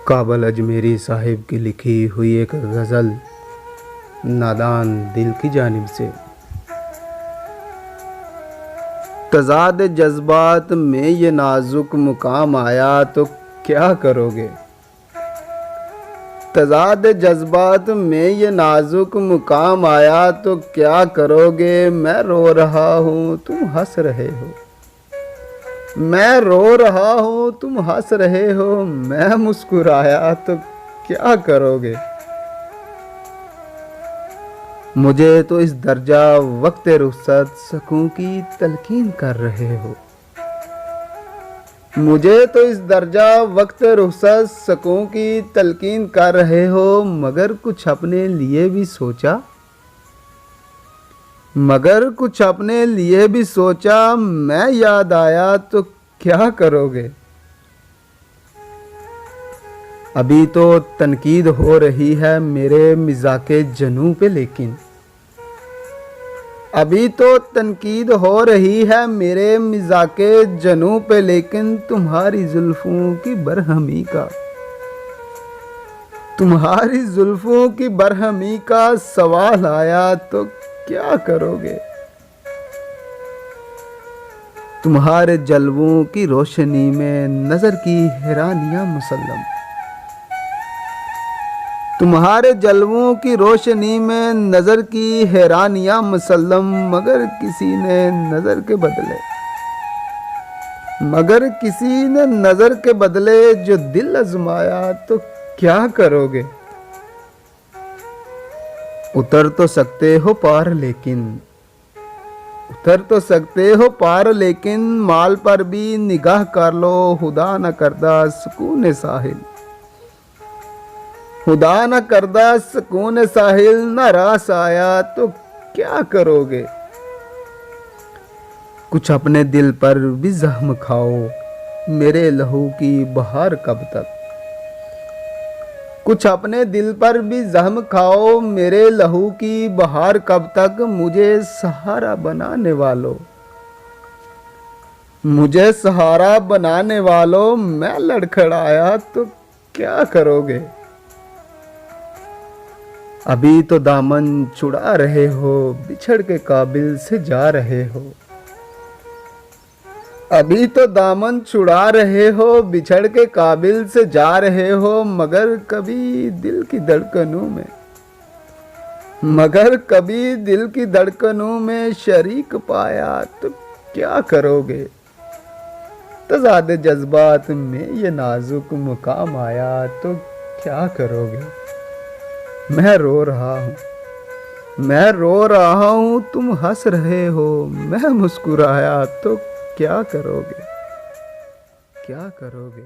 काबल अजमेरी साहिब की लिखी हुई एक गज़ल नादान दिल की जानिब से। तज़ाद जज्बात में ये नाजुक मुकाम आया तो क्या करोगे। तज़ाद जज्बात में ये नाजुक मुकाम आया तो क्या करोगे। मैं रो रहा हूँ तुम हंस रहे हो, मैं रो रहा हूँ तुम हंस रहे हो, मैं मुस्कुराया तो क्या करोगे। मुझे तो इस दर्जा वक्त रुखसत सकूं की तलकीन कर रहे हो, मुझे तो इस दर्जा वक्त रुखसत सकूं की तलकीन कर रहे हो। मगर कुछ अपने लिए भी सोचा, मगर कुछ अपने लिए भी सोचा, मैं याद आया तो क्या करोगे। अभी तो तनकीद हो रही है मेरे मिजाके जनू पे, लेकिन अभी तो तनकीद हो रही है मेरे मिजाके जनू पे, लेकिन तुम्हारी जुल्फों की बरहमी का, तुम्हारी जुल्फों की बरहमी का सवाल आया तो क्या करोगे। तुम्हारे जलवों की रोशनी में नजर की हैरानियां मुसल्लम, तुम्हारे जलवों की रोशनी में नजर की हैरानियां मुसल्लम, मगर किसी ने नजर के बदले, मगर किसी ने नजर के बदले जो दिल आजमाया तो क्या करोगे। उतर तो सकते हो पार, लेकिन उतर तो सकते हो पार, लेकिन माल पर भी निगाह कर लो। खुदा न करदा सुकून साहिल, खुदा न करदा सुकून साहिल, न रास आया तो क्या करोगे। कुछ अपने दिल पर भी जख्म खाओ, मेरे लहू की बहार कब तक। कुछ अपने दिल पर भी जख्म खाओ, मेरे लहू की बहार कब तक। मुझे सहारा बनाने वालों, मुझे सहारा बनाने वालों, मैं लड़खड़ाया तो क्या करोगे। अभी तो दामन छुड़ा रहे हो, बिछड़ के काबिल से जा रहे हो, अभी तो दामन छुड़ा रहे हो, बिछड़ के काबिल से जा रहे हो। मगर कभी दिल की धड़कनों में, मगर कभी दिल की धड़कनों में शरीक पाया तो क्या करोगे। तज़ाद जज्बात में ये नाजुक मुकाम आया तो क्या करोगे। मैं रो रहा हूँ, मैं रो रहा हूँ तुम हंस रहे हो, मैं मुस्कुराया तो क्या करोगे, क्या करोगे।